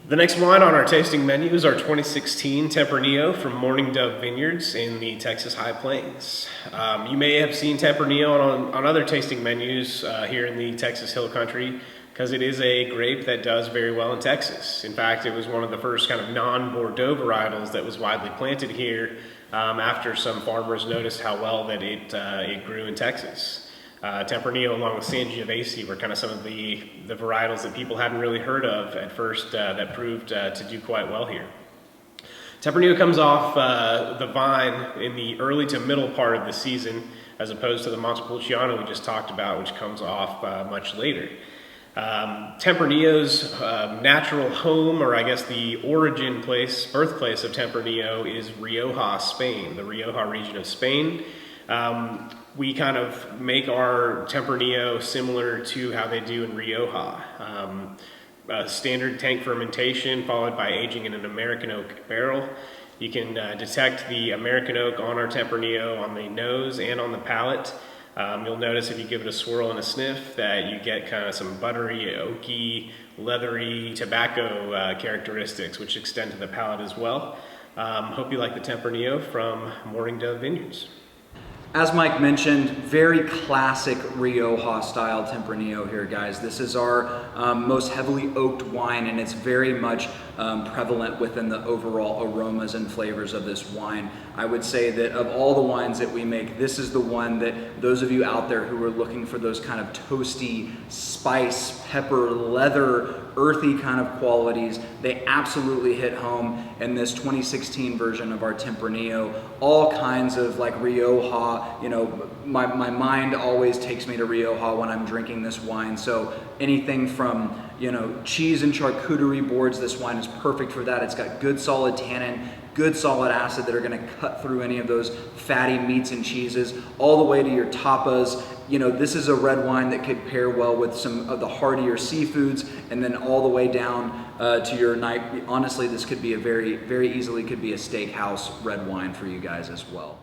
The next wine on our tasting menu is our 2016 Tempranillo from Morning Dove Vineyards in the Texas High Plains. You may have seen Tempranillo on other tasting menus here in the Texas Hill Country because it is a grape that does very well in Texas. In fact, it was one of the first kind of non-Bordeaux varietals that was widely planted here after some farmers noticed how well that it grew in Texas. Tempranillo along with Sangiovese were kind of some of the varietals that people hadn't really heard of at first that proved to do quite well here. Tempranillo comes off the vine in the early to middle part of the season as opposed to the Montepulciano we just talked about, which comes off much later. Tempranillo's natural home, or I guess the birthplace of Tempranillo is Rioja, Spain, the Rioja region of Spain. We kind of make our Tempranillo similar to how they do in Rioja. Standard tank fermentation followed by aging in an American oak barrel. You can detect the American oak on our Tempranillo on the nose and on the palate. You'll notice if you give it a swirl and a sniff that you get kind of some buttery, oaky, leathery tobacco characteristics which extend to the palate as well. Hope you like the Tempranillo from Morning Dove Vineyards. As Mike mentioned, very classic Rioja style Tempranillo here, guys. This is our most heavily oaked wine, and it's very much prevalent within the overall aromas and flavors of this wine. I would say that of all the wines that we make, this is the one that those of you out there who are looking for those kind of toasty, spice, pepper, leather, earthy kind of qualities, they absolutely hit home in this 2016 version of our Tempranillo. All kinds of like Rioja, you know, my mind always takes me to Rioja when I'm drinking this wine. So anything from, you know, cheese and charcuterie boards, this wine is perfect for that. It's got good solid tannin, good solid acid that are going to cut through any of those fatty meats and cheeses, all the way to your tapas. You know, this is a red wine that could pair well with some of the heartier seafoods, and then all the way down to your night. Honestly, this could be very easily could be a steakhouse red wine for you guys as well.